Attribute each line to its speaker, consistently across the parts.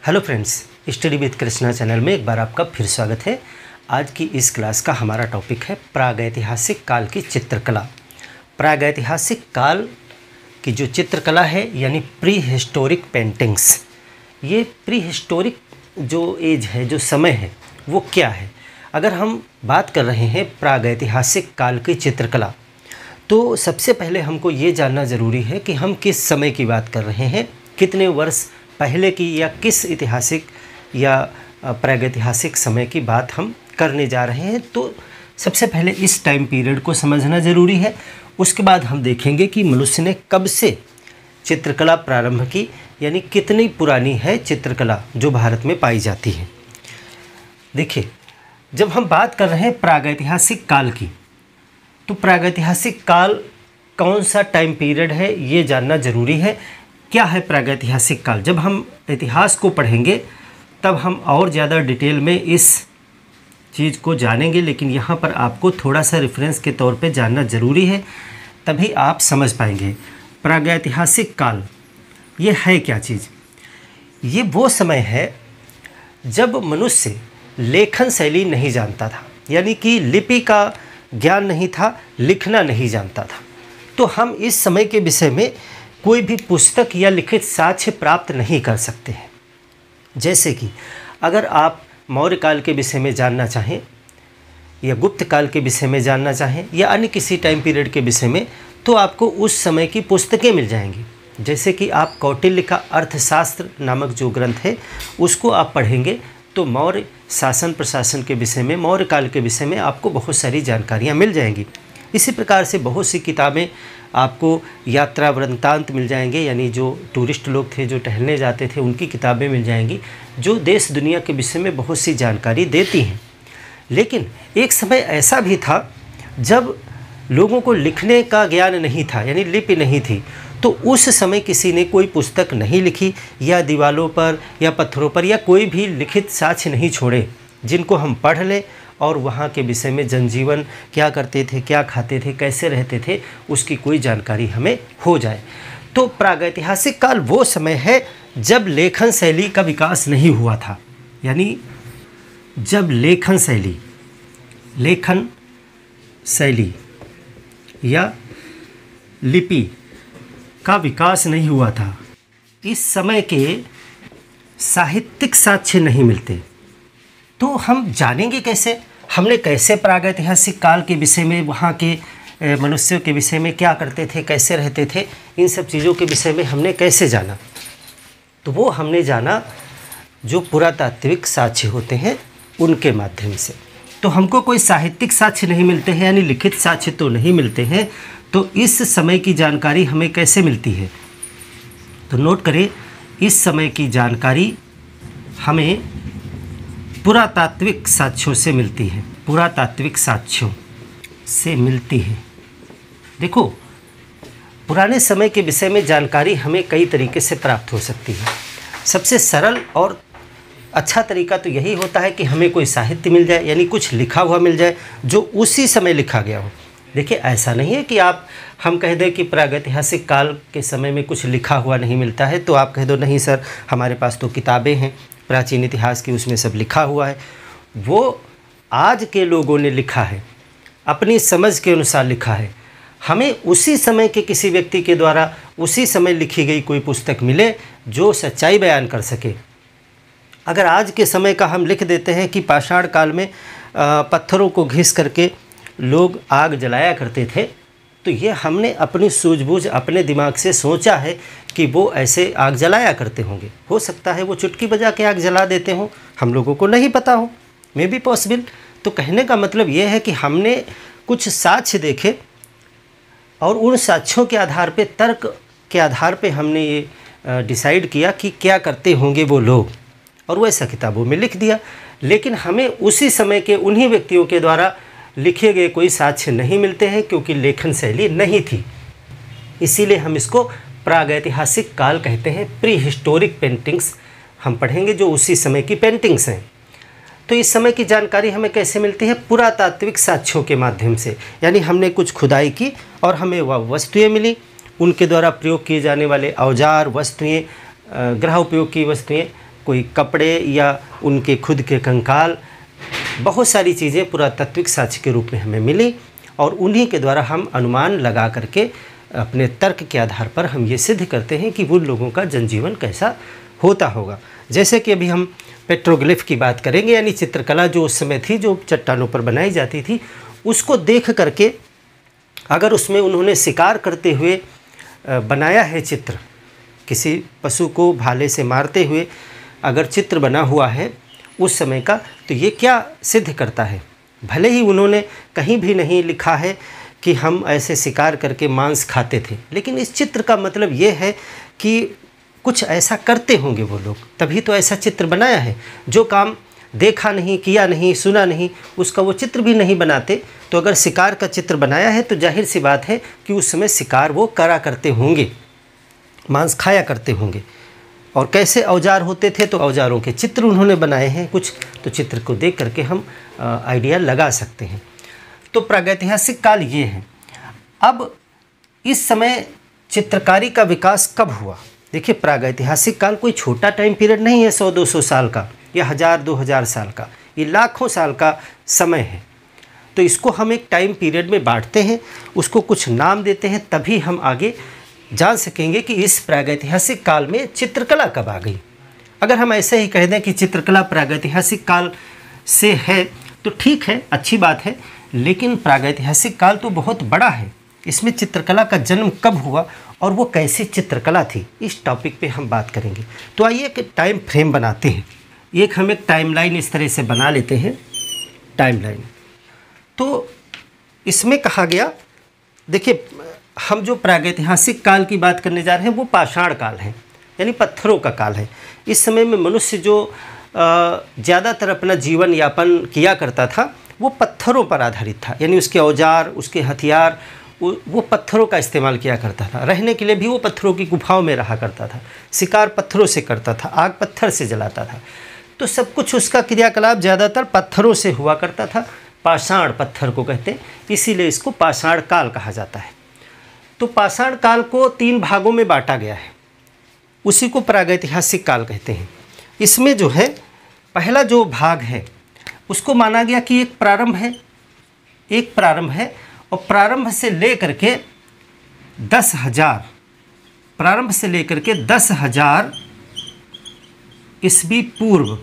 Speaker 1: Hello friends, study with Krishna channel में एक बार आपका फिर स्वागत है। आज की इस क्लास का हमारा टॉपिक है प्रागैतिहासिक काल की चित्रकला। प्रागैतिहासिक काल की जो चित्रकला है यानी प्री हिस्टोरिक पेंटिंग्स, ये प्री हिस्टोरिक जो एज है, जो समय है, वो क्या है। अगर हम बात कर रहे हैं प्रागैतिहासिक काल की चित्रकला, तो सबसे पहले हमको ये जानना ज़रूरी है कि हम किस समय की बात कर रहे हैं, कितने वर्ष पहले की या किस ऐतिहासिक या प्रागैतिहासिक समय की बात हम करने जा रहे हैं। तो सबसे पहले इस टाइम पीरियड को समझना ज़रूरी है। उसके बाद हम देखेंगे कि मनुष्य ने कब से चित्रकला प्रारंभ की, यानी कितनी पुरानी है चित्रकला जो भारत में पाई जाती है। देखिए, जब हम बात कर रहे हैं प्रागैतिहासिक काल की, तो प्रागैतिहासिक काल कौन सा टाइम पीरियड है ये जानना ज़रूरी है। क्या है प्रागैतिहासिक काल? जब हम इतिहास को पढ़ेंगे तब हम और ज़्यादा डिटेल में इस चीज़ को जानेंगे, लेकिन यहाँ पर आपको थोड़ा सा रेफरेंस के तौर पे जानना ज़रूरी है, तभी आप समझ पाएंगे। प्रागैतिहासिक काल ये है क्या चीज़? ये वो समय है जब मनुष्य लेखन शैली नहीं जानता था, यानी कि लिपि का ज्ञान नहीं था, लिखना नहीं जानता था। तो हम इस समय के विषय में कोई भी पुस्तक या लिखित साक्ष्य प्राप्त नहीं कर सकते हैं। जैसे कि अगर आप मौर्य काल के विषय में जानना चाहें या गुप्त काल के विषय में जानना चाहें या अन्य किसी टाइम पीरियड के विषय में, तो आपको उस समय की पुस्तकें मिल जाएंगी। जैसे कि आप कौटिल्य का अर्थशास्त्र नामक जो ग्रंथ है उसको आप पढ़ेंगे तो मौर्य शासन प्रशासन के विषय में, मौर्य काल के विषय में आपको बहुत सारी जानकारियाँ मिल जाएंगी। इसी प्रकार से बहुत सी किताबें आपको यात्रा वृत्तांत मिल जाएंगे, यानी जो टूरिस्ट लोग थे, जो टहलने जाते थे, उनकी किताबें मिल जाएंगी जो देश दुनिया के विषय में बहुत सी जानकारी देती हैं। लेकिन एक समय ऐसा भी था जब लोगों को लिखने का ज्ञान नहीं था, यानी लिपि नहीं थी, तो उस समय किसी ने कोई पुस्तक नहीं लिखी या दीवारों पर या पत्थरों पर या कोई भी लिखित साक्ष्य नहीं छोड़े जिनको हम पढ़ लें और वहाँ के विषय में जनजीवन क्या करते थे, क्या खाते थे, कैसे रहते थे, उसकी कोई जानकारी हमें हो जाए। तो प्रागैतिहासिक काल वो समय है जब लेखन शैली का विकास नहीं हुआ था, यानी जब लेखन शैली या लिपि का विकास नहीं हुआ था। इस समय के साहित्यिक साक्ष्य नहीं मिलते। तो हम जानेंगे कैसे, हमने कैसे प्रागैतिहासिक काल के विषय में, वहाँ के मनुष्यों के विषय में क्या करते थे, कैसे रहते थे, इन सब चीज़ों के विषय में हमने कैसे जाना? तो वो हमने जाना जो पुरातात्विक साक्ष्य होते हैं उनके माध्यम से। तो हमको कोई साहित्यिक साक्ष्य नहीं मिलते हैं, यानी लिखित साक्ष्य तो नहीं मिलते हैं। तो इस समय की जानकारी हमें कैसे मिलती है? तो नोट करें, इस समय की जानकारी हमें पुरातात्विक साक्ष्यों से मिलती है, पुरातात्विक साक्ष्यों से मिलती है। देखो, पुराने समय के विषय में जानकारी हमें कई तरीके से प्राप्त हो सकती है। सबसे सरल और अच्छा तरीका तो यही होता है कि हमें कोई साहित्य मिल जाए, यानी कुछ लिखा हुआ मिल जाए जो उसी समय लिखा गया हो। देखिए, ऐसा नहीं है कि हम कह दें कि प्रागैतिहासिक काल के समय में कुछ लिखा हुआ नहीं मिलता है तो आप कह दो नहीं सर, हमारे पास तो किताबें हैं प्राचीन इतिहास की, उसमें सब लिखा हुआ है। वो आज के लोगों ने लिखा है, अपनी समझ के अनुसार लिखा है। हमें उसी समय के किसी व्यक्ति के द्वारा उसी समय लिखी गई कोई पुस्तक मिले जो सच्चाई बयान कर सके। अगर आज के समय का हम लिख देते हैं कि पाषाण काल में पत्थरों को घिस करके लोग आग जलाया करते थे, तो ये हमने अपनी सूझबूझ अपने दिमाग से सोचा है कि वो ऐसे आग जलाया करते होंगे। हो सकता है वो चुटकी बजा के आग जला देते हों, हम लोगों को नहीं पता हो, मे बी पॉसिबल। तो कहने का मतलब ये है कि हमने कुछ साक्ष्य देखे और उन साक्ष्यों के आधार पे, तर्क के आधार पे हमने ये डिसाइड किया कि क्या करते होंगे वो लोग, और वैसा किताबों में लिख दिया। लेकिन हमें उसी समय के उन्हीं व्यक्तियों के द्वारा लिखे गए कोई साक्ष्य नहीं मिलते हैं, क्योंकि लेखन शैली नहीं थी। इसीलिए हम इसको प्रागैतिहासिक काल कहते हैं। प्री हिस्टोरिक पेंटिंग्स हम पढ़ेंगे जो उसी समय की पेंटिंग्स हैं। तो इस समय की जानकारी हमें कैसे मिलती है? पुरातात्विक साक्ष्यों के माध्यम से, यानी हमने कुछ खुदाई की और हमें वह वस्तुएं मिली, उनके द्वारा प्रयोग किए जाने वाले औजार, वस्तुएं, गृह उपयोग की वस्तुएं, कोई कपड़े या उनके खुद के कंकाल, बहुत सारी चीज़ें पुरातात्विक साक्ष्य के रूप में हमें मिली और उन्हीं के द्वारा हम अनुमान लगा करके अपने तर्क के आधार पर हम ये सिद्ध करते हैं कि वो लोगों का जनजीवन कैसा होता होगा। जैसे कि अभी हम पेट्रोग्लिफ की बात करेंगे, यानी चित्रकला जो उस समय थी, जो चट्टानों पर बनाई जाती थी, उसको देख करके अगर उसमें उन्होंने शिकार करते हुए बनाया है चित्र, किसी पशु को भाले से मारते हुए अगर चित्र बना हुआ है उस समय का, तो ये क्या सिद्ध करता है? भले ही उन्होंने कहीं भी नहीं लिखा है कि हम ऐसे शिकार करके मांस खाते थे, लेकिन इस चित्र का मतलब ये है कि कुछ ऐसा करते होंगे वो लोग, तभी तो ऐसा चित्र बनाया है। जो काम देखा नहीं, किया नहीं, सुना नहीं, उसका वो चित्र भी नहीं बनाते। तो अगर शिकार का चित्र बनाया है तो जाहिर सी बात है कि उस समय शिकार वो करा करते होंगे, मांस खाया करते होंगे। और कैसे औजार होते थे, तो औजारों के चित्र उन्होंने बनाए हैं कुछ, तो चित्र को देख करके हम आइडिया लगा सकते हैं। तो प्रागैतिहासिक काल ये है। अब इस समय चित्रकारी का विकास कब हुआ? देखिए, प्रागैतिहासिक काल कोई छोटा टाइम पीरियड नहीं है, 100-200 साल का या 1000-2000 साल का, ये लाखों साल का समय है। तो इसको हम एक टाइम पीरियड में बांटते हैं, उसको कुछ नाम देते हैं, तभी हम आगे जान सकेंगे कि इस प्रागैतिहासिक काल में चित्रकला कब आ गई। अगर हम ऐसे ही कह दें कि चित्रकला प्रागैतिहासिक काल से है तो ठीक है, अच्छी बात है, लेकिन प्रागैतिहासिक काल तो बहुत बड़ा है। इसमें चित्रकला का जन्म कब हुआ और वो कैसी चित्रकला थी, इस टॉपिक पे हम बात करेंगे। तो आइए एक टाइम फ्रेम बनाते हैं। हम एक टाइमलाइन इस तरह से बना लेते हैं, टाइमलाइन। तो इसमें कहा गया, देखिए हम जो प्रागैतिहासिक काल की बात करने जा रहे हैं वो पाषाण काल है, यानी पत्थरों का काल है। इस समय में मनुष्य जो ज़्यादातर अपना जीवन यापन किया करता था वो पत्थरों पर आधारित था, यानी उसके औजार, उसके हथियार वो पत्थरों का इस्तेमाल किया करता था। रहने के लिए भी वो पत्थरों की गुफाओं में रहा करता था, शिकार पत्थरों से करता था, आग पत्थर से जलाता था। तो सब कुछ उसका क्रियाकलाप ज़्यादातर पत्थरों से हुआ करता था। पाषाण पत्थर को कहते हैं, इसीलिए इसको पाषाण काल कहा जाता है। तो पाषाण काल को 3 भागों में बांटा गया है, उसी को प्रागैतिहासिक काल कहते हैं। इसमें जो है पहला जो भाग है उसको माना गया कि एक प्रारंभ है और प्रारंभ से लेकर के 10,000 ईस्वी पूर्व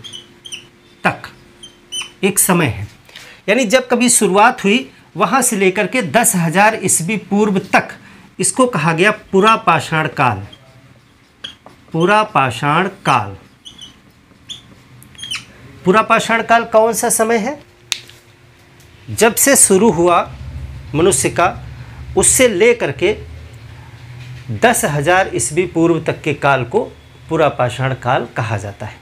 Speaker 1: तक एक समय है। यानी जब कभी शुरुआत हुई वहाँ से लेकर के 10,000 ईस्वी पूर्व तक इसको कहा गया पुरापाषाण काल। पुरापाषाण काल, पुरापाषाण काल कौन सा समय है? जब से शुरू हुआ मनुष्य का, उससे लेकर के 10,000 ईस्वी पूर्व तक के काल को पुरापाषाण काल कहा जाता है।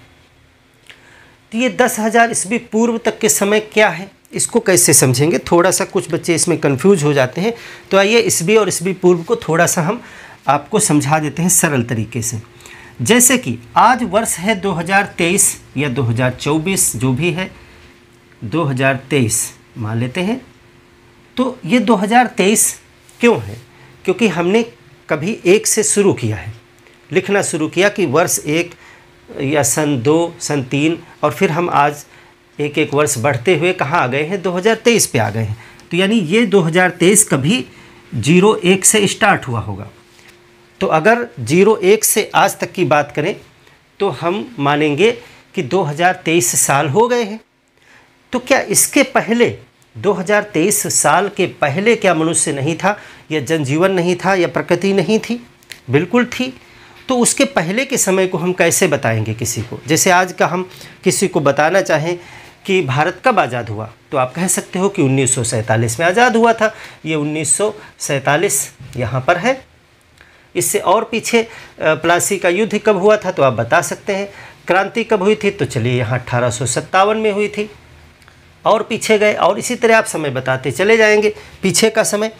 Speaker 1: तो ये 10,000 ईस्वी पूर्व तक के समय क्या है, इसको कैसे समझेंगे? थोड़ा सा कुछ बच्चे इसमें कंफ्यूज हो जाते हैं। तो आइए ईस्वी और ईस्वी पूर्व को थोड़ा सा हम आपको समझा देते हैं सरल तरीके से। जैसे कि आज वर्ष है 2023 या 2024, जो भी है 2023 मान लेते हैं। तो ये 2023 क्यों है? क्योंकि हमने कभी 1 से शुरू किया है, लिखना शुरू किया कि वर्ष 1 या सन 2, सन 3, और फिर हम आज एक वर्ष बढ़ते हुए कहाँ आ गए हैं? 2023 पे आ गए हैं। तो यानी ये 2023 कभी 01 से स्टार्ट हुआ होगा। तो अगर 01 से आज तक की बात करें तो हम मानेंगे कि 2023 साल हो गए हैं। तो क्या इसके पहले 2023 साल के पहले क्या मनुष्य नहीं था, या जनजीवन नहीं था, या प्रकृति नहीं थी? बिल्कुल थी। तो उसके पहले के समय को हम कैसे बताएंगे किसी को? जैसे आज का हम किसी को बताना चाहें कि भारत कब आज़ाद हुआ, तो आप कह सकते हो कि 1947 में आज़ाद हुआ था। ये 1947 यहाँ पर है। इससे और पीछे प्लासी का युद्ध कब हुआ था तो आप बता सकते हैं। क्रांति कब हुई थी, तो चलिए यहाँ 1857 में हुई थी। और पीछे गए और इसी तरह आप समय बताते चले जाएंगे पीछे का समय।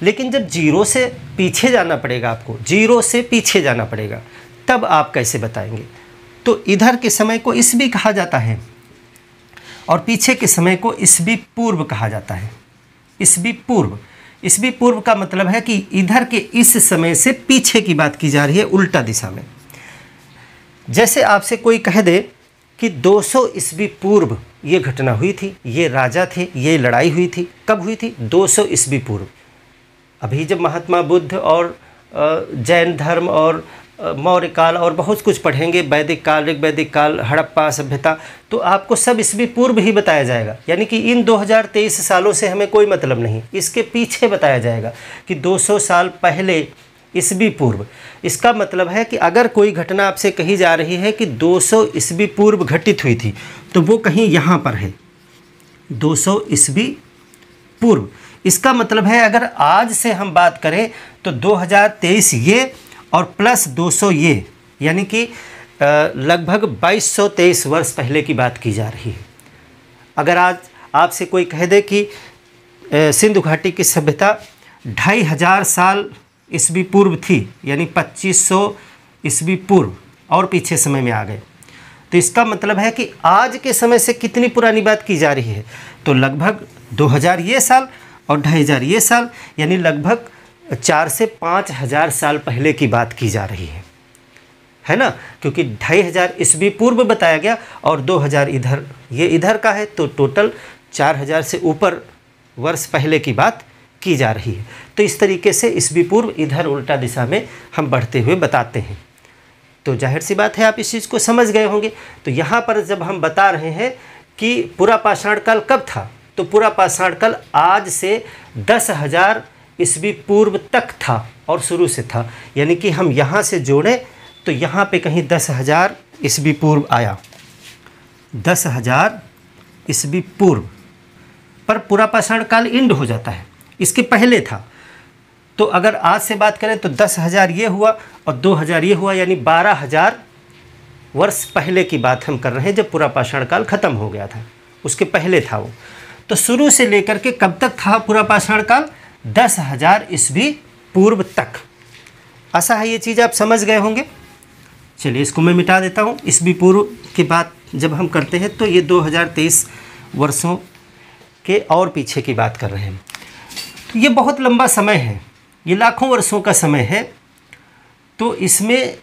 Speaker 1: लेकिन जब 0 से पीछे जाना पड़ेगा, आपको 0 से पीछे जाना पड़ेगा, तब आप कैसे बताएंगे? तो इधर के समय को ईस्वी कहा जाता है और पीछे के समय को ईस्वी पूर्व कहा जाता है। ईस्वी पूर्व, ईस्वी पूर्व का मतलब है कि इधर के इस समय से पीछे की बात की जा रही है, उल्टा दिशा में। जैसे आपसे कोई कह दे कि 200 ईस्वी पूर्व ये घटना हुई थी, ये राजा थे, ये लड़ाई हुई थी, कब हुई थी? 200 ईस्वी पूर्व। अभी जब महात्मा बुद्ध और जैन धर्म और मौर्य काल और बहुत कुछ पढ़ेंगे, वैदिक काल, ऋग्वैदिक काल, हड़प्पा सभ्यता, तो आपको सब ईस्वी पूर्व ही बताया जाएगा। यानी कि इन 2023 सालों से हमें कोई मतलब नहीं, इसके पीछे बताया जाएगा कि 200 साल पहले ईस्वी पूर्व। इसका मतलब है कि अगर कोई घटना आपसे कही जा रही है कि 200 ईस्वी पूर्व घटित हुई थी, तो वो कहीं यहाँ पर है 200 ईस्वी पूर्व। इसका मतलब है अगर आज से हम बात करें तो 2023 ये और प्लस 200 ये, यानी कि लगभग 2223 वर्ष पहले की बात की जा रही है। अगर आज आपसे कोई कह दे कि सिंधु घाटी की सभ्यता 2500 साल ईस्वी पूर्व थी, यानी 2500 ईस्वी पूर्व और पीछे समय में आ गए, तो इसका मतलब है कि आज के समय से कितनी पुरानी बात की जा रही है? तो लगभग 2000 ये साल और 2500 ये साल, यानी लगभग 4 से 5000 साल पहले की बात की जा रही है ना? क्योंकि 2500 ईस्वी पूर्व बताया गया और 2000 इधर, ये इधर का है, तो टोटल 4000 से ऊपर वर्ष पहले की बात की जा रही है। तो इस तरीके से ईस्वी पूर्व इधर उल्टा दिशा में हम बढ़ते हुए बताते हैं। तो जाहिर सी बात है आप इस चीज़ को समझ गए होंगे। तो यहाँ पर जब हम बता रहे हैं कि पूरा पाषाण काल कब था, तो पूरा पाषाण काल आज से 10,000 ईस्वी पूर्व तक था और शुरू से था। यानी कि हम यहाँ से जोड़ें तो यहाँ पे कहीं 10,000 ईस्वी पूर्व आया, 10,000 ईस्वी पूर्व पर पूरा पाषाण काल इंड हो जाता है, इसके पहले था। तो अगर आज से बात करें तो 10,000 ये हुआ और 2000 ये हुआ, यानी 12,000 वर्ष पहले की बात हम कर रहे हैं, जब पूरा पाषाण काल ख़त्म हो गया था, उसके पहले था वो। तो शुरू से लेकर के कब तक था पूरा पाषाण काल? 10,000 ईस्वी पूर्व तक। ऐसा है, ये चीज़ आप समझ गए होंगे। चलिए इसको मैं मिटा देता हूँ। ईस्वी पूर्व की बात जब हम करते हैं तो ये 2023 वर्षों के और पीछे की बात कर रहे हैं। तो ये बहुत लंबा समय है, ये लाखों वर्षों का समय है। तो इसमें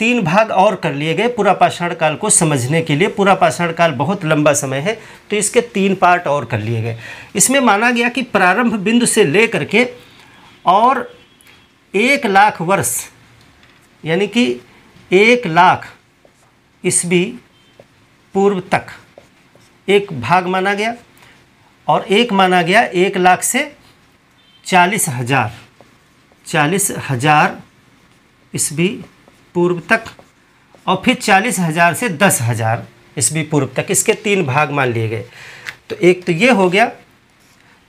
Speaker 1: 3 भाग और कर लिए गए पूरा पाषाण काल को समझने के लिए। पूरा पाषाण काल बहुत लंबा समय है, तो इसके 3 पार्ट और कर लिए गए। इसमें माना गया कि प्रारंभ बिंदु से ले करके और 1 लाख वर्ष, यानी कि 1 लाख ईस्वी पूर्व तक एक भाग माना गया, और एक माना गया 1 लाख से 40,000 ईस्वी पूर्व तक, और फिर 40,000 से 10,000 ईस्वी पूर्व तक। इसके 3 भाग मान लिए गए। तो एक तो ये हो गया।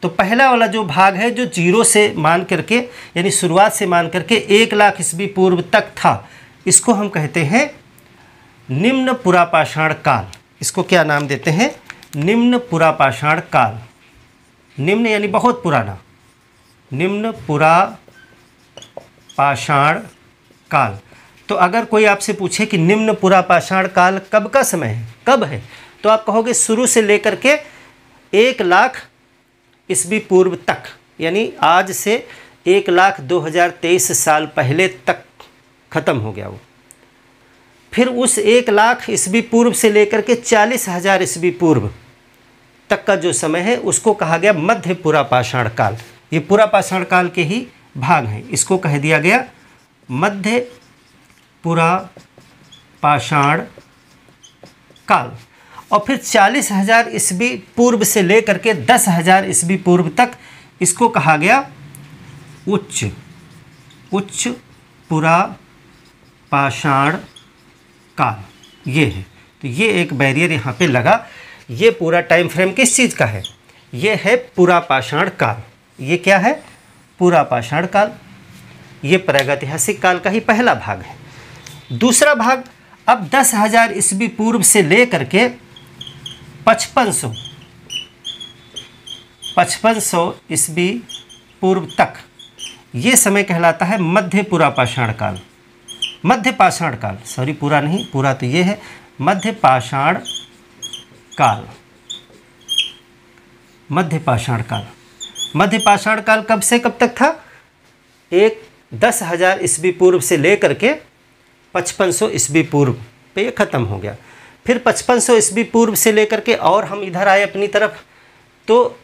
Speaker 1: तो पहला वाला जो भाग है, जो 0 से मान करके, यानी शुरुआत से मान करके 1 लाख ईस्वी पूर्व तक था, इसको हम कहते हैं निम्न पुरापाषाण काल। इसको क्या नाम देते हैं? निम्न पुरापाषाण काल। निम्न यानी बहुत पुराना, निम्न पुरापाषाण काल। तो अगर कोई आपसे पूछे कि निम्न पुरापाषाण काल कब का समय है, कब है, तो आप कहोगे शुरू से लेकर के 1 लाख ईस्वी पूर्व तक, यानी आज से 1,02,023 साल पहले तक ख़त्म हो गया वो। फिर उस 1 लाख ईस्वी पूर्व से लेकर के 40,000 ईस्वी पूर्व तक का जो समय है, उसको कहा गया मध्य पुरापाषाण काल। ये पुरापाषाण काल के ही भाग हैं, इसको कह दिया गया मध्य पुरापाषाण काल। और फिर 40,000 ईस्वी पूर्व से लेकर के 10,000 ईस्वी पूर्व तक, इसको कहा गया उच्च पुरापाषाण काल। ये है। तो ये एक बैरियर यहाँ पे लगा। ये पूरा टाइम फ्रेम किस चीज़ का है? ये है पुरापाषाण काल। ये क्या है? पुरापाषाण काल। ये प्रागैतिहासिक काल का ही पहला भाग है। दूसरा भाग, अब 10,000 ईस्वी पूर्व से लेकर के 5500 ईस्वी पूर्व तक, ये समय कहलाता है मध्य पुरापाषाण काल। मध्य पाषाण काल, सॉरी पूरा नहीं, पूरा तो ये है, मध्य पाषाण काल। मध्य पाषाण काल। मध्य पाषाण काल कब से कब तक था? 10,000 ईस्वी पूर्व से लेकर के 5500 ईस्वी पूर्व पे ये ख़त्म हो गया। फिर 5500 ईस्वी पूर्व से लेकर के और हम इधर आए अपनी तरफ तो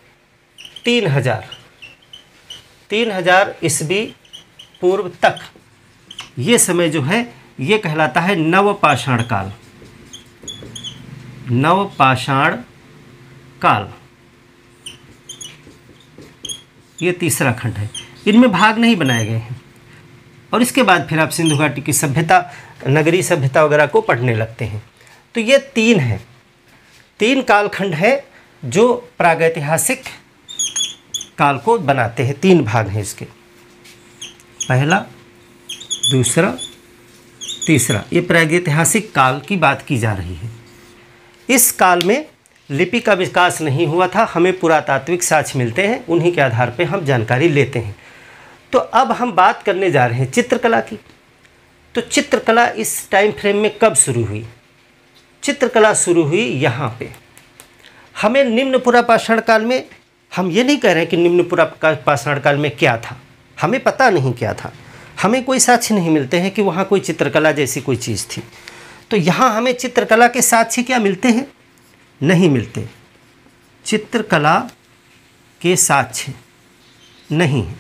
Speaker 1: 3000 ईस्वी पूर्व तक ये समय जो है ये कहलाता है नवपाषाण काल। नवपाषाण काल ये तीसरा खंड है। इनमें भाग नहीं बनाए गए हैं। और इसके बाद फिर आप सिंधु घाटी की सभ्यता, नगरीय सभ्यता वगैरह को पढ़ने लगते हैं। तो ये 3 है, 3 कालखंड है जो प्रागैतिहासिक काल को बनाते हैं। 3 भाग हैं इसके, पहला, दूसरा, तीसरा। ये प्रागैतिहासिक काल की बात की जा रही है। इस काल में लिपि का विकास नहीं हुआ था, हमें पुरातात्विक साक्ष्य मिलते हैं, उन्हीं के आधार पर हम जानकारी लेते हैं। तो अब हम बात करने जा रहे हैं चित्रकला की। तो चित्रकला इस टाइम फ्रेम में कब शुरू हुई? चित्रकला शुरू हुई यहाँ पे। हमें निम्न पुरापाषाण काल में, हम ये नहीं कह रहे हैं कि निम्न पुरापाषाण काल में क्या था, हमें पता नहीं क्या था, हमें कोई साक्ष्य नहीं मिलते हैं कि वहाँ कोई चित्रकला जैसी कोई चीज़ थी। तो यहाँ हमें चित्रकला के साक्ष्य क्या मिलते हैं? नहीं मिलते। चित्रकला के साक्ष्य नहीं है,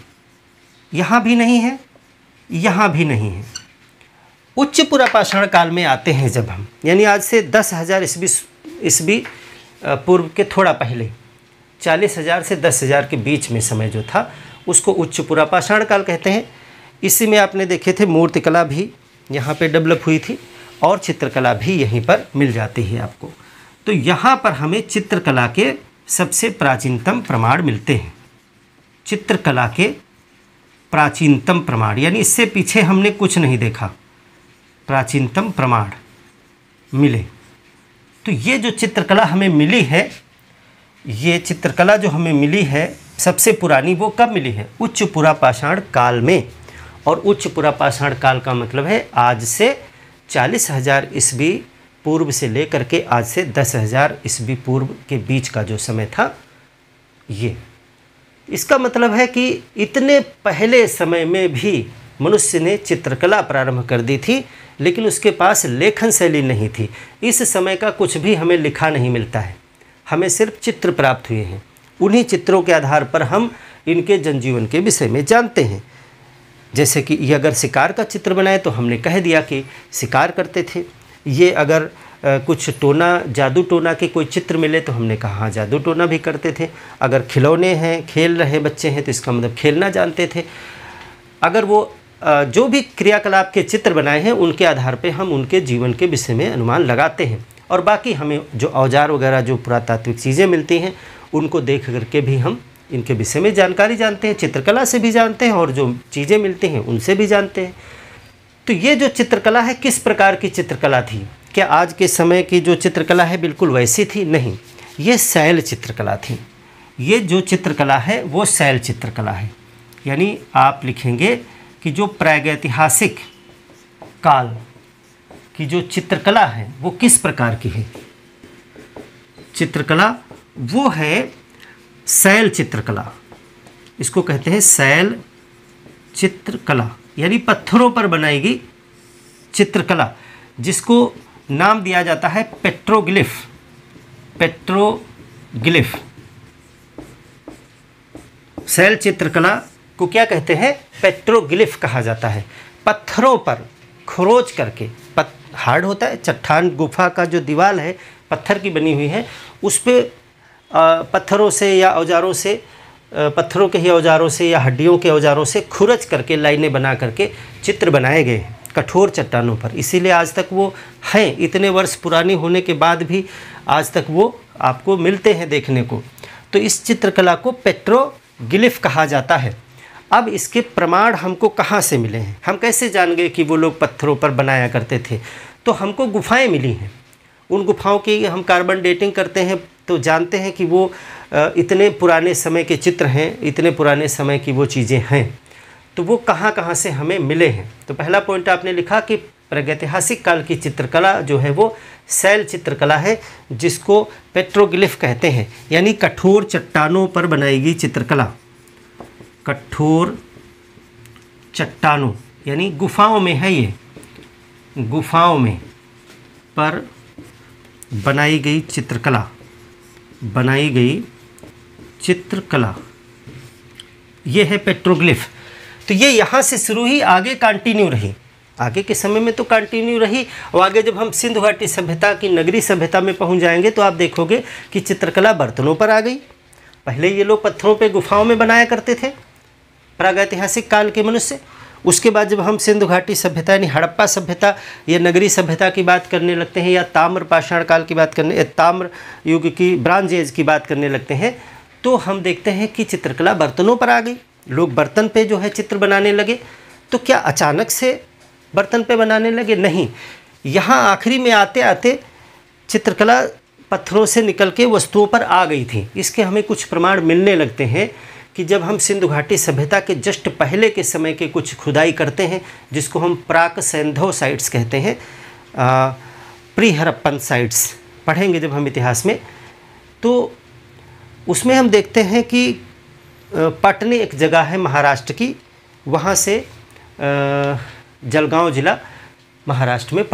Speaker 1: यहाँ भी नहीं है, यहाँ भी नहीं है। उच्च पुरापाषाण काल में आते हैं जब हम, यानी आज से 10,000 ईस्वी पूर्व के थोड़ा पहले, 40,000 से 10,000 के बीच में समय जो था उसको उच्च पुरापाषाण काल कहते हैं। इसी में आपने देखे थे मूर्तिकला भी यहाँ पे डेवलप हुई थी और चित्रकला भी यहीं पर मिल जाती है आपको। तो यहाँ पर हमें चित्रकला के सबसे प्राचीनतम प्रमाण मिलते हैं। चित्रकला के प्राचीनतम प्रमाण, यानी इससे पीछे हमने कुछ नहीं देखा, प्राचीनतम प्रमाण मिले। तो ये जो चित्रकला हमें मिली है, ये चित्रकला जो हमें मिली है सबसे पुरानी, वो कब मिली है? उच्च पुरापाषाण काल में। और उच्च पुरापाषाण काल का मतलब है आज से 40,000 ईस्वी पूर्व से लेकर के आज से 10,000 ईस्वी पूर्व के बीच का जो समय था ये। इसका मतलब है कि इतने पहले समय में भी मनुष्य ने चित्रकला प्रारंभ कर दी थी, लेकिन उसके पास लेखन शैली नहीं थी। इस समय का कुछ भी हमें लिखा नहीं मिलता है, हमें सिर्फ चित्र प्राप्त हुए हैं। उन्हीं चित्रों के आधार पर हम इनके जनजीवन के विषय में जानते हैं। जैसे कि ये अगर शिकार का चित्र बनाए तो हमने कह दिया कि शिकार करते थे। ये अगर कुछ टोना, जादू टोना के कोई चित्र मिले तो हमने कहा हाँ जादू टोना भी करते थे। अगर खिलौने हैं, खेल रहे बच्चे हैं तो इसका मतलब खेलना जानते थे। अगर वो जो भी क्रियाकलाप के चित्र बनाए हैं उनके आधार पे हम उनके जीवन के विषय में अनुमान लगाते हैं। और बाकी हमें जो औजार वगैरह जो पुरातात्विक चीज़ें मिलती हैं उनको देख करके भी हम इनके विषय में जानकारी जानते हैं, चित्रकला से भी जानते हैं और जो चीज़ें मिलती हैं उनसे भी जानते हैं। तो ये जो चित्रकला है किस प्रकार की चित्रकला थी? क्या आज के समय की जो चित्रकला है बिल्कुल वैसी थी? नहीं, ये शैल चित्रकला थी। ये जो चित्रकला है वो शैल चित्रकला है। यानी आप लिखेंगे कि जो प्रागैतिहासिक काल की जो चित्रकला है वो किस प्रकार की है? चित्रकला वो है शैल चित्रकला, इसको कहते हैं शैल चित्रकला, यानी पत्थरों पर बनाई गई चित्रकला, जिसको नाम दिया जाता है पेट्रोग्लिफ। पेट्रोग्लिफ शैल चित्रकला को क्या कहते हैं? पेट्रोग्लिफ कहा जाता है। पत्थरों पर खरोच करके, हार्ड होता है चट्टान, गुफा का जो दीवार है पत्थर की बनी हुई है, उस पे पत्थरों से या औजारों से, पत्थरों के ही औजारों से या हड्डियों के औजारों से खुरच करके लाइनें बना करके चित्र बनाए गए हैं कठोर चट्टानों पर। इसीलिए आज तक वो हैं, इतने वर्ष पुरानी होने के बाद भी आज तक वो आपको मिलते हैं देखने को। तो इस चित्रकला को पेट्रोग्लिफ कहा जाता है। अब इसके प्रमाण हमको कहाँ से मिले हैं? हम कैसे जान गए कि वो लोग पत्थरों पर बनाया करते थे? तो हमको गुफाएं मिली हैं, उन गुफाओं की हम कार्बन डेटिंग करते हैं तो जानते हैं कि वो इतने पुराने समय के चित्र हैं, इतने पुराने समय की वो चीज़ें हैं। तो वो कहाँ कहाँ से हमें मिले हैं? तो पहला पॉइंट आपने लिखा कि प्रागैतिहासिक काल की चित्रकला जो है वो शैल चित्रकला है, जिसको पेट्रोग्लिफ कहते हैं, यानी कठोर चट्टानों पर बनाई गई चित्रकला। कठोर चट्टानों यानी गुफाओं में है, ये गुफाओं में पर बनाई गई चित्रकला ये है पेट्रोग्लिफ। तो ये यहाँ से शुरू ही आगे कंटिन्यू रही, आगे के समय में तो कंटिन्यू रही, और आगे जब हम सिंधु घाटी सभ्यता की नगरी सभ्यता में पहुँच जाएंगे तो आप देखोगे कि चित्रकला बर्तनों पर आ गई। पहले ये लोग पत्थरों पे गुफाओं में बनाया करते थे प्रागैतिहासिक काल के मनुष्य। उसके बाद जब हम सिंधु घाटी सभ्यता यानी हड़प्पा सभ्यता या नगरी सभ्यता की बात करने लगते हैं, या ताम्र पाषाण काल की बात करने, ताम्र युग की ब्रांज एज की बात करने लगते हैं, तो हम देखते हैं कि चित्रकला बर्तनों पर आ गई। लोग बर्तन पे जो है चित्र बनाने लगे। तो क्या अचानक से बर्तन पे बनाने लगे? नहीं, यहाँ आखिरी में आते आते चित्रकला पत्थरों से निकल के वस्तुओं पर आ गई थी। इसके हमें कुछ प्रमाण मिलने लगते हैं कि जब हम सिंधु घाटी सभ्यता के जस्ट पहले के समय के कुछ खुदाई करते हैं, जिसको हम प्राक सैंधव साइट्स कहते हैं, प्री हड़प्पन साइट्स पढ़ेंगे जब हम इतिहास में, तो उसमें हम देखते हैं कि पटने एक जगह है महाराष्ट्र की, वहाँ से जलगांव जिला महाराष्ट्र में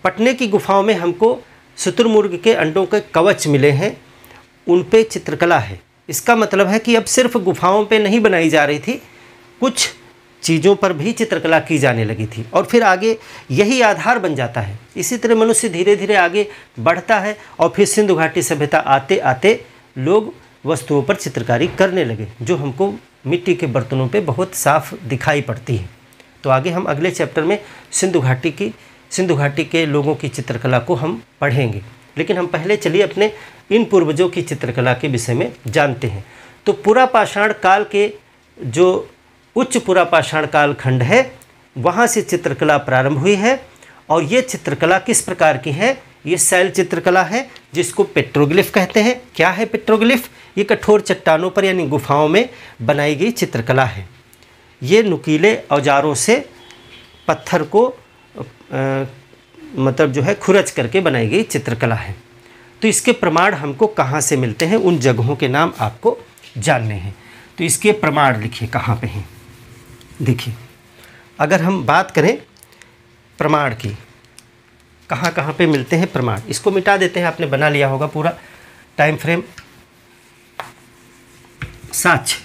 Speaker 1: पटने की गुफाओं में हमको शुतुरमुर्ग के अंडों के कवच मिले हैं, उन पे चित्रकला है। इसका मतलब है कि अब सिर्फ गुफाओं पे नहीं बनाई जा रही थी, कुछ चीज़ों पर भी चित्रकला की जाने लगी थी, और फिर आगे यही आधार बन जाता है। इसी तरह मनुष्य धीरे धीरे आगे बढ़ता है, और फिर सिंधु घाटी सभ्यता आते आते लोग वस्तुओं पर चित्रकारी करने लगे, जो हमको मिट्टी के बर्तनों पे बहुत साफ दिखाई पड़ती है। तो आगे हम अगले चैप्टर में सिंधु घाटी के लोगों की चित्रकला को हम पढ़ेंगे, लेकिन हम पहले चलिए अपने इन पूर्वजों की चित्रकला के विषय में जानते हैं। तो पुरापाषाण काल के जो उच्च पुरापाषाण काल खंड है, वहाँ से चित्रकला प्रारंभ हुई है, और ये चित्रकला किस प्रकार की है? ये शैल चित्रकला है, जिसको पेट्रोग्लिफ कहते हैं। क्या है पेट्रोग्लिफ? ये कठोर चट्टानों पर यानी गुफाओं में बनाई गई चित्रकला है। ये नुकीले औजारों से पत्थर को मतलब जो है खुरच करके बनाई गई चित्रकला है। तो इसके प्रमाण हमको कहाँ से मिलते हैं, उन जगहों के नाम आपको जानने हैं। तो इसके प्रमाण लिखिए कहाँ पे हैं। देखिए, अगर हम बात करें प्रमाण की, कहाँ कहाँ पे मिलते हैं प्रमाण, इसको मिटा देते हैं, आपने बना लिया होगा पूरा टाइम फ्रेम। साक्ष्य,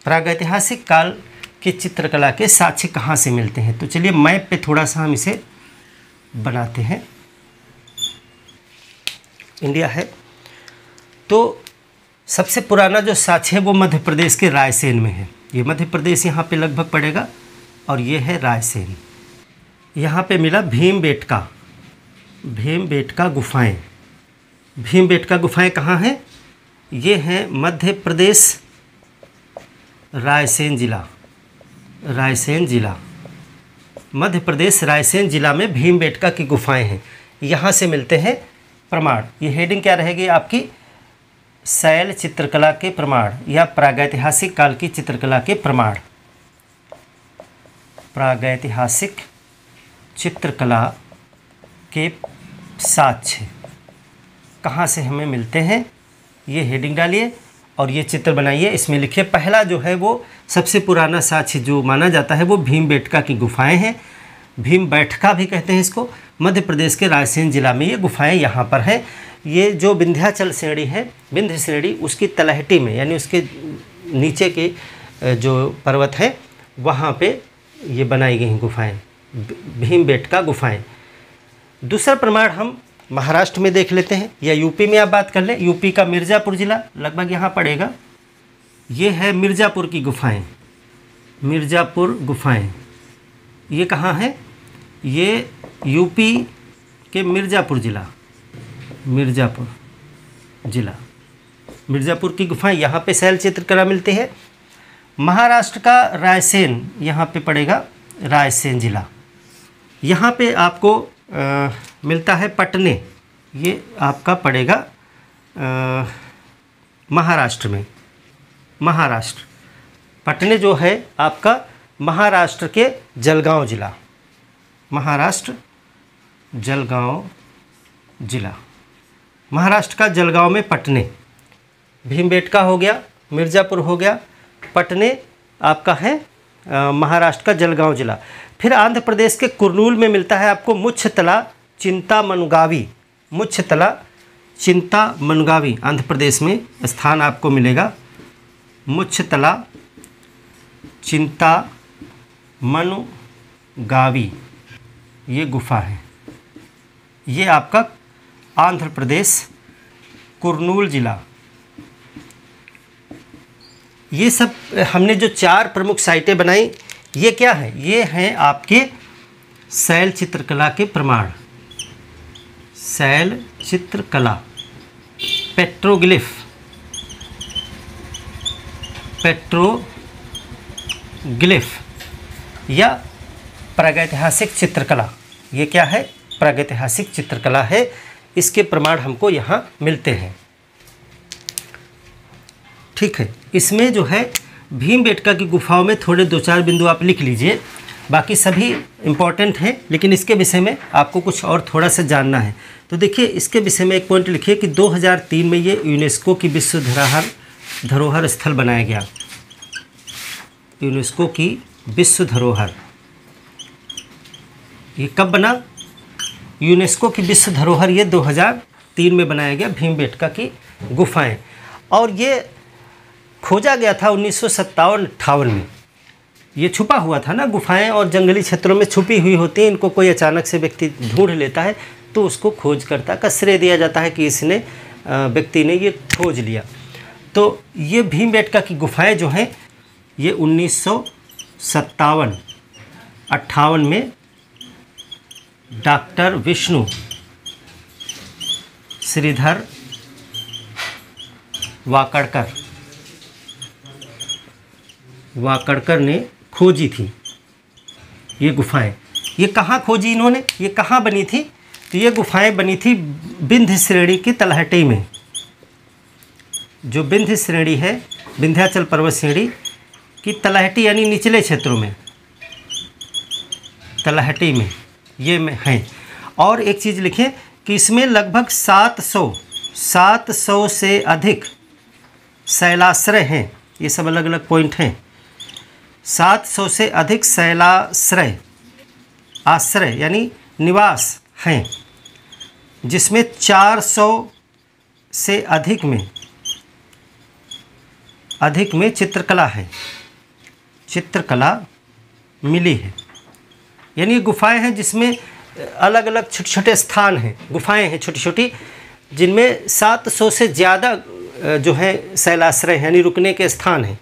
Speaker 1: प्रागैतिहासिक काल के चित्रकला के साक्ष्य कहाँ से मिलते हैं? तो चलिए मैप पे थोड़ा सा हम इसे बनाते हैं। इंडिया है, तो सबसे पुराना जो साक्ष्य है वो मध्य प्रदेश के रायसेन में है। ये मध्य प्रदेश यहाँ पे लगभग पड़ेगा, और ये है रायसेन। यहाँ पे मिला भीमबेटका गुफाएं। भीमबेटका गुफाएं कहाँ हैं? ये हैं मध्य प्रदेश रायसेन जिला, मध्य प्रदेश रायसेन जिला में भीमबेटका की गुफाएं हैं। यहाँ से मिलते हैं प्रमाण। ये हेडिंग क्या रहेगी आपकी? शैल चित्रकला के प्रमाण या प्रागैतिहासिक काल की चित्रकला के प्रमाण। प्रागैतिहासिक चित्रकला के साक्ष्य कहाँ से हमें मिलते हैं, ये हेडिंग डालिए और ये चित्र बनाइए। इसमें लिखिए, पहला जो है वो सबसे पुराना साक्ष्य जो माना जाता है वो भीमबेटका की गुफाएं हैं। भीमबेटका भी कहते हैं इसको। मध्य प्रदेश के रायसेन जिला में ये गुफाएं यहाँ पर हैं। ये जो विंध्याचल श्रेणी है, विंध्य श्रेणी, उसकी तलहटी में यानी उसके नीचे के जो पर्वत है वहाँ पे ये बनाई गई गुफाएं, भीमबेटका गुफाएं। दूसरा प्रमाण हम महाराष्ट्र में देख लेते हैं, या यूपी में आप बात कर लें। यूपी का मिर्ज़ापुर जिला लगभग यहाँ पड़ेगा। ये है मिर्ज़ापुर की गुफाएं, मिर्ज़ापुर गुफाएं। ये कहाँ है? ये यूपी के मिर्ज़ापुर की गुफाएं, यहाँ पे शैल चित्रकला मिलती है। महाराष्ट्र का रायसेन, यहाँ पे पड़ेगा रायसेन जिला। यहाँ पे आपको मिलता है पटने, ये आपका पड़ेगा महाराष्ट्र में। महाराष्ट्र पटने जो है आपका महाराष्ट्र के जलगांव जिला, महाराष्ट्र जलगांव जिला, महाराष्ट्र का जलगांव में पटने। भीमबेटका हो गया, मिर्ज़ापुर हो गया, पटने आपका है महाराष्ट्र का जलगांव जिला। फिर आंध्र प्रदेश के कुर्नूल में मिलता है आपको मुच्छतला चिंतामनुगावी, मुच्छतला चिंतामनुगावी आंध्र प्रदेश में स्थान आपको मिलेगा। मुच्छतला चिंतामनुगावी ये गुफा है। ये आपका आंध्र प्रदेश कुर्नूल जिला। ये सब हमने जो 4 प्रमुख साइटें बनाई, ये क्या है? ये हैं आपके शैल चित्रकला के प्रमाण। शैल चित्रकला, पेट्रोग्लिफ, या प्रागैतिहासिक चित्रकला। ये क्या है? प्रागैतिहासिक चित्रकला है। इसके प्रमाण हमको यहाँ मिलते हैं। ठीक है, इसमें जो है भीमबेटका की गुफाओं में थोड़े 2-4 बिंदु आप लिख लीजिए, बाकी सभी इम्पॉर्टेंट हैं, लेकिन इसके विषय में आपको कुछ और थोड़ा सा जानना है। तो देखिए, इसके विषय में एक पॉइंट लिखिए कि 2003 में ये यूनेस्को की विश्व धरोहर स्थल बनाया गया। यूनेस्को की विश्व धरोहर, ये कब बना? यूनेस्को की विश्व धरोहर ये 2003 में बनाया गया, भीमबेटका की गुफाएं। और ये खोजा गया था 1957-58 में। ये छुपा हुआ था ना, गुफाएं और जंगली क्षेत्रों में छुपी हुई होती हैं। इनको कोई अचानक से व्यक्ति ढूंढ लेता है तो उसको खोजकर्ता का श्रेय दिया जाता है कि इसने व्यक्ति ने ये खोज लिया। तो ये भीमबेटका की गुफाएं जो हैं ये 1957-58 में डॉक्टर विष्णु श्रीधर वाकड़कर ने खोजी थी ये गुफाएं। ये कहाँ खोजी इन्होंने? ये कहाँ बनी थी? तो ये गुफाएं बनी थी विंध्य श्रेणी की तलहटी में। जो विंध्य श्रेणी है, विंध्याचल पर्वत श्रेणी की तलहटी यानी निचले क्षेत्रों में, तलहटी में ये में हैं। और एक चीज़ लिखें कि इसमें लगभग 700 से अधिक शैलाश्रय हैं। ये सब अलग अलग पॉइंट हैं। 700 से अधिक शैलाश्रय, आश्रय यानी निवास हैं, जिसमें 400 से अधिक में चित्रकला है, चित्रकला मिली है। यानी ये गुफाएं हैं जिसमें अलग अलग छोटे छोटे स्थान हैं, गुफाएं हैं छोटी छोटी, जिनमें 700 से ज़्यादा जो है शैलाश्रय यानी रुकने के स्थान हैं।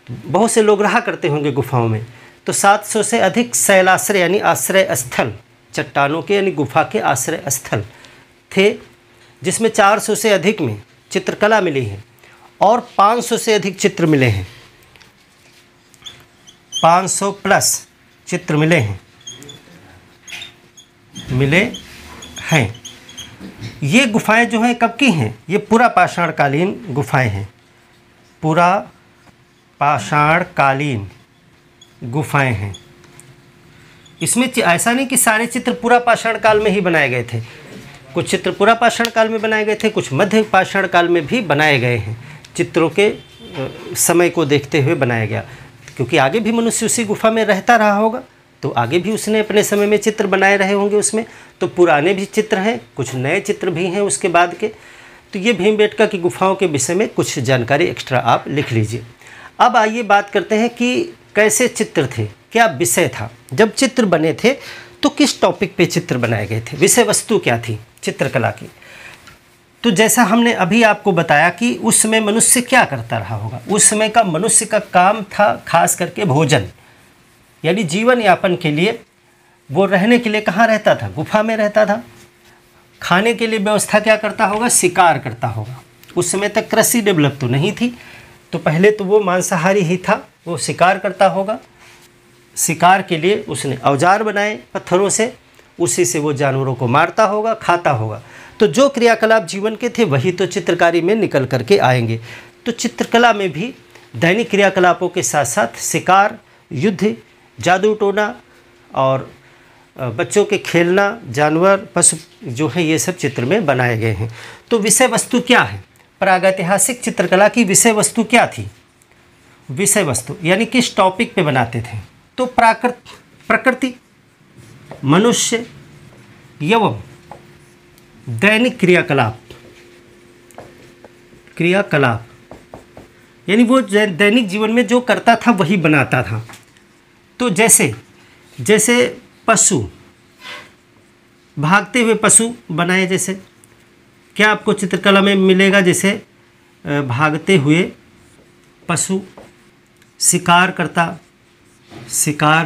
Speaker 1: बहुत से लोग रहा करते होंगे गुफाओं में, तो 700 से अधिक शैलाश्रय यानी आश्रय स्थल, चट्टानों के यानी गुफा के आश्रय स्थल थे, जिसमें 400 से अधिक में चित्रकला मिली है और 500 से अधिक चित्र मिले हैं। 500 प्लस चित्र मिले हैं। ये गुफाएं जो हैं कब की हैं? ये पूरा पाषाणकालीन गुफाएं हैं, पूरा पाषाणकालीन गुफाएं हैं। इसमें ऐसा नहीं कि सारे चित्र पूरा पाषाण काल में ही बनाए गए थे। कुछ चित्र पूरा पाषाण काल में बनाए गए थे, कुछ मध्य पाषाण काल में भी बनाए गए हैं। चित्रों के समय को देखते हुए बनाया गया, क्योंकि आगे भी मनुष्य उसी गुफा में रहता रहा होगा, तो आगे भी उसने अपने समय में चित्र बनाए रहे होंगे उसमें। तो पुराने भी चित्र हैं, कुछ नए चित्र भी हैं उसके बाद के। तो ये भीमबेटका की गुफाओं के विषय में कुछ जानकारी एक्स्ट्रा आप लिख लीजिए। अब आइए बात करते हैं कि कैसे चित्र थे, क्या विषय था। जब चित्र बने थे तो किस टॉपिक पे चित्र बनाए गए थे, विषय वस्तु क्या थी चित्रकला की। तो जैसा हमने अभी आपको बताया कि उस समय मनुष्य क्या करता रहा होगा। उस समय का मनुष्य का काम था खास करके भोजन, यानी जीवन यापन के लिए वो रहने के लिए कहाँ रहता था? गुफा में रहता था। खाने के लिए व्यवस्था क्या करता होगा? शिकार करता होगा। उस समय तक कृषि डेवलप तो नहीं थी, तो पहले तो वो मांसाहारी ही था, वो शिकार करता होगा। शिकार के लिए उसने औजार बनाए पत्थरों से, उसी से वो जानवरों को मारता होगा, खाता होगा। तो जो क्रियाकलाप जीवन के थे वही तो चित्रकारी में निकल करके आएंगे। तो चित्रकला में भी दैनिक क्रियाकलापों के साथ साथ शिकार, युद्ध, जादू टोना और बच्चों के खेलना, जानवर, पशु जो है ये सब चित्र में बनाए गए हैं। तो विषय वस्तु क्या है? प्रागैतिहासिक चित्रकला की विषय वस्तु क्या थी? विषय वस्तु यानी किस टॉपिक पे बनाते थे? तो प्रकृति, मनुष्य, एवं दैनिक क्रियाकलाप यानी वो दैनिक जीवन में जो करता था वही बनाता था। तो जैसे जैसे पशु, भागते हुए पशु बनाए, जैसे क्या आपको चित्रकला में मिलेगा? जैसे भागते हुए पशु, शिकार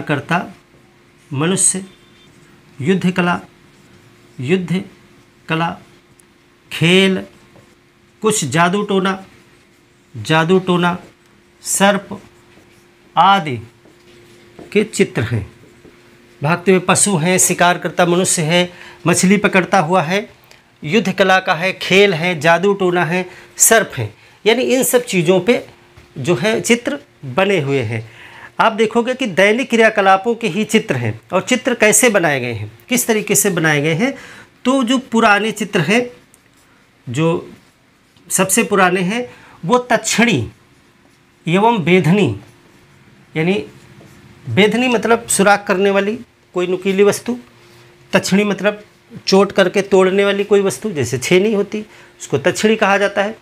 Speaker 1: करता मनुष्य, युद्ध कला, खेल, कुछ जादू टोना, सर्प आदि के चित्र हैं। भागते हुए पशु हैं, शिकार करता मनुष्य है, मछली पकड़ता हुआ है, युद्ध कला का है, खेल है, जादू टोना है, सर्प है। यानी इन सब चीज़ों पे जो है चित्र बने हुए हैं। आप देखोगे कि दैनिक क्रियाकलापों के ही चित्र हैं। और चित्र कैसे बनाए गए हैं, किस तरीके से बनाए गए हैं? तो जो पुराने चित्र हैं, जो सबसे पुराने हैं, वो तक्षणी एवं बेधनी, यानी बेधनी मतलब सुराख करने वाली कोई नुकीली वस्तु, तक्षणी मतलब चोट करके तोड़ने वाली कोई वस्तु, जैसे छेनी होती, उसको तक्षणी कहा जाता है।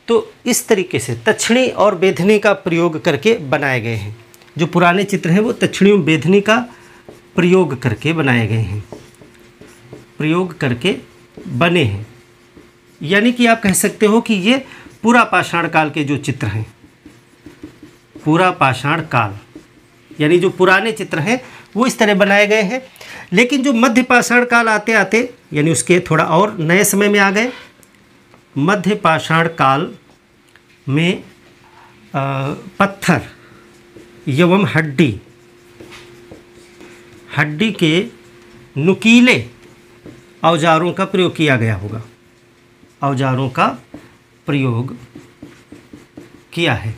Speaker 1: तो इस तरीके से तक्षणी और बेधनी का प्रयोग करके बनाए गए हैं। जो पुराने चित्र हैं वो तक्षणी और बेधनी का प्रयोग करके बनाए गए हैं, प्रयोग करके बने हैं। यानी कि आप कह सकते हो कि ये पूरा पाषाण काल के जो चित्र हैं, पूरा पाषाण काल यानी जो पुराने चित्र हैं वो इस तरह बनाए गए हैं। लेकिन जो मध्य पाषाण काल आते आते यानी उसके थोड़ा और नए समय में आ गए। मध्य पाषाण काल में पत्थर एवं हड्डी के नुकीले औजारों का प्रयोग किया गया होगा, औजारों का प्रयोग किया है।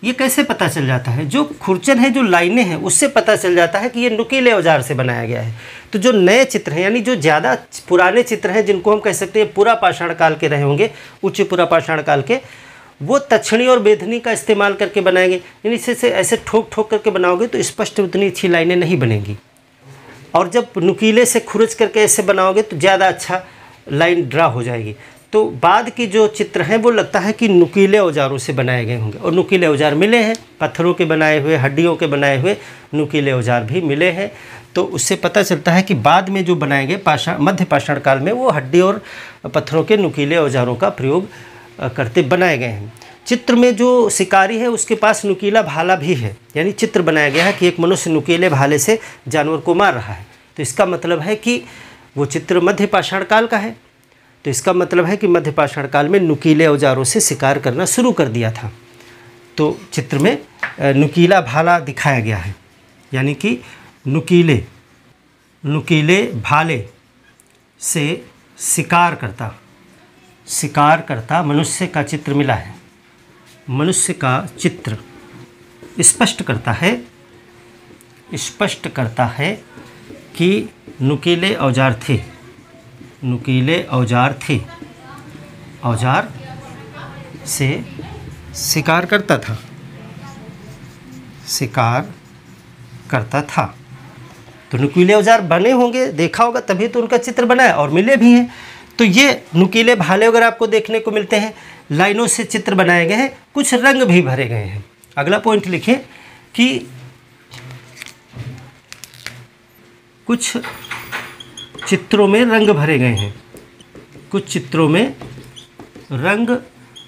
Speaker 1: ये कैसे पता चल जाता है? जो खुरचन है, जो लाइनें हैं, उससे पता चल जाता है कि ये नुकीले औजार से बनाया गया है। तो जो नए चित्र हैं यानी जो ज़्यादा पुराने चित्र हैं, जिनको हम कह सकते हैं पूरा पाषाण काल के रहे होंगे, उच्च पूरा पाषाण काल के, वो तक्षणी और बेधनी का इस्तेमाल करके बनाएंगे। यानी इससे ऐसे ठोक करके बनाओगे तो स्पष्ट उतनी अच्छी लाइनें नहीं बनेंगी। और जब नुकीले से खुरच करके ऐसे बनाओगे तो ज़्यादा अच्छा लाइन ड्रा हो जाएगी। तो बाद की जो चित्र हैं वो लगता है कि नुकीले औजारों से बनाए गए होंगे। और नुकीले औजार मिले हैं, पत्थरों के बनाए हुए, हड्डियों के बनाए हुए नुकीले औजार भी मिले हैं। तो उससे पता चलता है कि बाद में जो बनाए गए मध्य पाषाण काल में वो हड्डी और पत्थरों के नुकीले औजारों का प्रयोग करते बनाए गए हैं। चित्र में जो शिकारी है उसके पास नुकीला भाला भी है। यानी चित्र बनाया गया है कि एक मनुष्य नुकीले भाले से जानवर को मार रहा है। तो इसका मतलब है कि वो चित्र मध्य पाषाण काल का है। तो इसका मतलब है कि मध्य पाषाण काल में नुकीले औजारों से शिकार करना शुरू कर दिया था। तो चित्र में नुकीला भाला दिखाया गया है, यानी कि नुकीले भाले से शिकार करता मनुष्य का चित्र मिला है। मनुष्य का चित्र स्पष्ट करता है कि नुकीले औजार से शिकार करता था। तो नुकीले औजार बने होंगे, देखा होगा, तभी तो उनका चित्र बना है और मिले भी हैं। तो ये नुकीले भाले वगैरह आपको देखने को मिलते हैं। लाइनों से चित्र बनाए गए हैं, कुछ रंग भी भरे गए हैं। अगला पॉइंट लिखिए कि कुछ चित्रों में रंग भरे गए हैं। कुछ चित्रों में रंग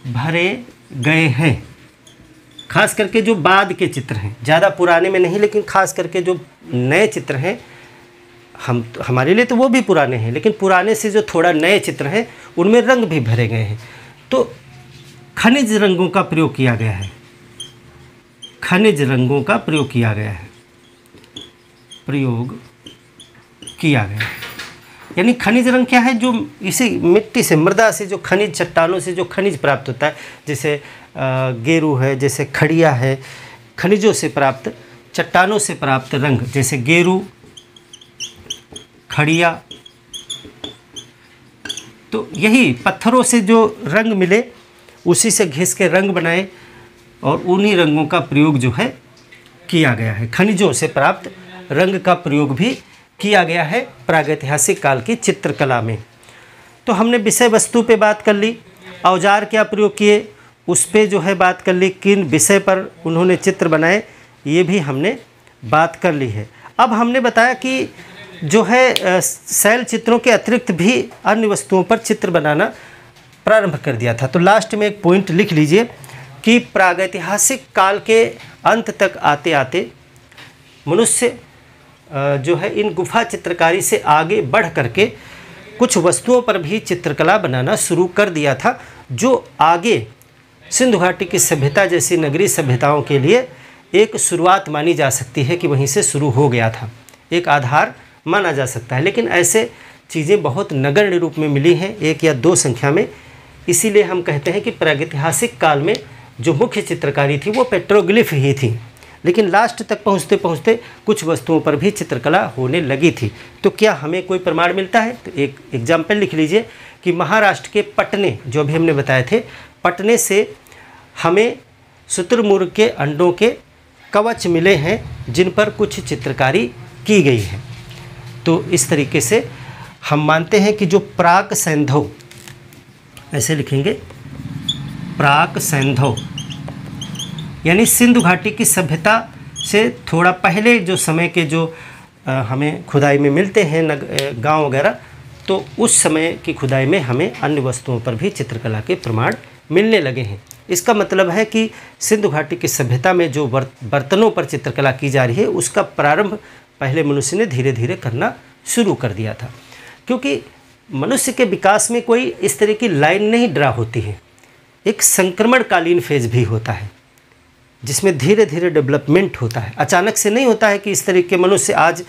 Speaker 1: भरे गए हैं। खास करके जो बाद के चित्र हैं, ज़्यादा पुराने में नहीं, लेकिन खास करके जो नए चित्र हैं, हमारे लिए तो वो भी पुराने हैं, लेकिन पुराने से जो थोड़ा नए चित्र हैं उनमें रंग भी भरे गए हैं। तो खनिज रंगों का प्रयोग किया गया है। यानी खनिज रंग क्या है? जो इसी मिट्टी से, मृदा से, जो खनिज चट्टानों से जो खनिज प्राप्त होता है, जैसे गेरू है, जैसे खड़िया है, खनिजों से प्राप्त, चट्टानों से प्राप्त रंग, जैसे गेरू, खड़िया। तो यही पत्थरों से जो रंग मिले उसी से घिस के रंग बनाए और उन्हीं रंगों का प्रयोग जो है किया गया है। खनिजों से प्राप्त रंग का प्रयोग भी किया गया है प्रागैतिहासिक काल की चित्रकला में। तो हमने विषय वस्तु पे बात कर ली, औजार क्या प्रयोग किए उस पे जो है बात कर ली, किन विषय पर उन्होंने चित्र बनाए ये भी हमने बात कर ली है। अब हमने बताया कि जो है शैल चित्रों के अतिरिक्त भी अन्य वस्तुओं पर चित्र बनाना प्रारंभ कर दिया था। तो लास्ट में एक पॉइंट लिख लीजिए कि प्रागैतिहासिक काल के अंत तक आते आते मनुष्य जो है इन गुफा चित्रकारी से आगे बढ़ करके कुछ वस्तुओं पर भी चित्रकला बनाना शुरू कर दिया था, जो आगे सिंधु घाटी की सभ्यता जैसी नगरीय सभ्यताओं के लिए एक शुरुआत मानी जा सकती है कि वहीं से शुरू हो गया था, एक आधार माना जा सकता है। लेकिन ऐसे चीज़ें बहुत नगण्य रूप में मिली हैं, 1 या 2 संख्या में। इसीलिए हम कहते हैं कि प्रागैतिहासिक काल में जो मुख्य चित्रकारी थी वो पेट्रोग्लिफ ही थी, लेकिन लास्ट तक पहुँचते पहुँचते कुछ वस्तुओं पर भी चित्रकला होने लगी थी। तो क्या हमें कोई प्रमाण मिलता है? तो एक एग्जाम्पल लिख लीजिए कि महाराष्ट्र के पटने, जो अभी हमने बताए थे, पटने से हमें शुतुरमुर्ग के अंडों के कवच मिले हैं जिन पर कुछ चित्रकारी की गई है। तो इस तरीके से हम मानते हैं कि जो प्राक सैंधव, ऐसे लिखेंगे प्राक सैंधव, यानी सिंधु घाटी की सभ्यता से थोड़ा पहले जो समय के जो हमें खुदाई में मिलते हैं गांव वगैरह, तो उस समय की खुदाई में हमें अन्य वस्तुओं पर भी चित्रकला के प्रमाण मिलने लगे हैं। इसका मतलब है कि सिंधु घाटी की सभ्यता में जो बर्तनों पर चित्रकला की जा रही है उसका प्रारंभ पहले मनुष्य ने धीरे धीरे करना शुरू कर दिया था, क्योंकि मनुष्य के विकास में कोई इस तरह की लाइन नहीं ड्रा होती है, एक संक्रमणकालीन फेज भी होता है जिसमें धीरे धीरे डेवलपमेंट होता है। अचानक से नहीं होता है कि इस तरह के मनुष्य आज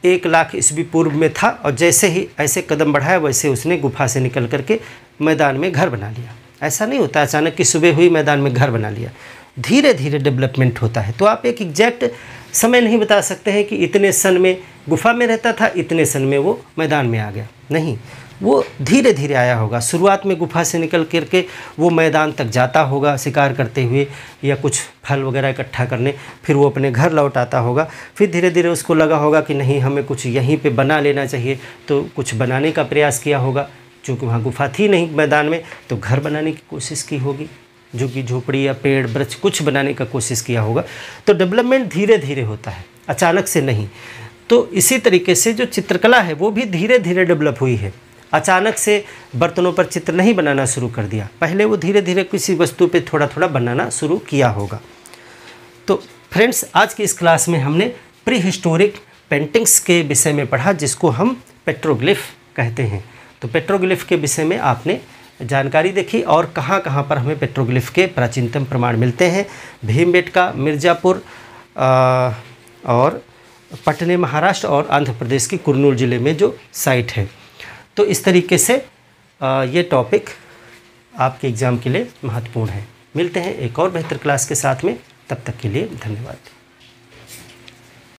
Speaker 1: 1 लाख ईस्वी पूर्व में था और जैसे ही ऐसे कदम बढ़ाया वैसे उसने गुफा से निकल करके मैदान में घर बना लिया। ऐसा नहीं होता अचानक कि सुबह हुई मैदान में घर बना लिया, धीरे धीरे डेवलपमेंट होता है। तो आप एक एग्जैक्ट समय नहीं बता सकते हैं कि इतने सन में गुफा में रहता था, इतने सन में वो मैदान में आ गया, नहीं, वो धीरे धीरे आया होगा। शुरुआत में गुफा से निकल करके वो मैदान तक जाता होगा शिकार करते हुए या कुछ फल वगैरह इकट्ठा करने, फिर वो अपने घर लौट आता होगा। फिर धीरे धीरे उसको लगा होगा कि नहीं, हमें कुछ यहीं पे बना लेना चाहिए, तो कुछ बनाने का प्रयास किया होगा। चूँकि वहाँ गुफा थी नहीं मैदान में, तो घर बनाने की कोशिश की होगी, जो कि झोपड़ी या पेड़ वृक्ष कुछ बनाने का कोशिश किया होगा। तो डेवलपमेंट धीरे धीरे होता है, अचानक से नहीं। तो इसी तरीके से जो चित्रकला है वो भी धीरे धीरे डेवलप हुई है, अचानक से बर्तनों पर चित्र नहीं बनाना शुरू कर दिया, पहले वो धीरे धीरे किसी वस्तु पे थोड़ा थोड़ा बनाना शुरू किया होगा। तो फ्रेंड्स, आज की इस क्लास में हमने प्री हिस्टोरिक पेंटिंग्स के विषय में पढ़ा, जिसको हम पेट्रोग्लिफ कहते हैं। तो पेट्रोग्लिफ के विषय में आपने जानकारी देखी और कहाँ कहाँ पर हमें पेट्रोग्लिफ के प्राचीनतम प्रमाण मिलते हैं। भीमबेटका, मिर्ज़ापुर और पटने महाराष्ट्र और आंध्र प्रदेश की कुर्नूल ज़िले में जो साइट है। तो इस तरीके से ये टॉपिक आपके एग्ज़ाम के लिए महत्वपूर्ण है। मिलते हैं एक और बेहतर क्लास के साथ में, तब तक के लिए धन्यवाद।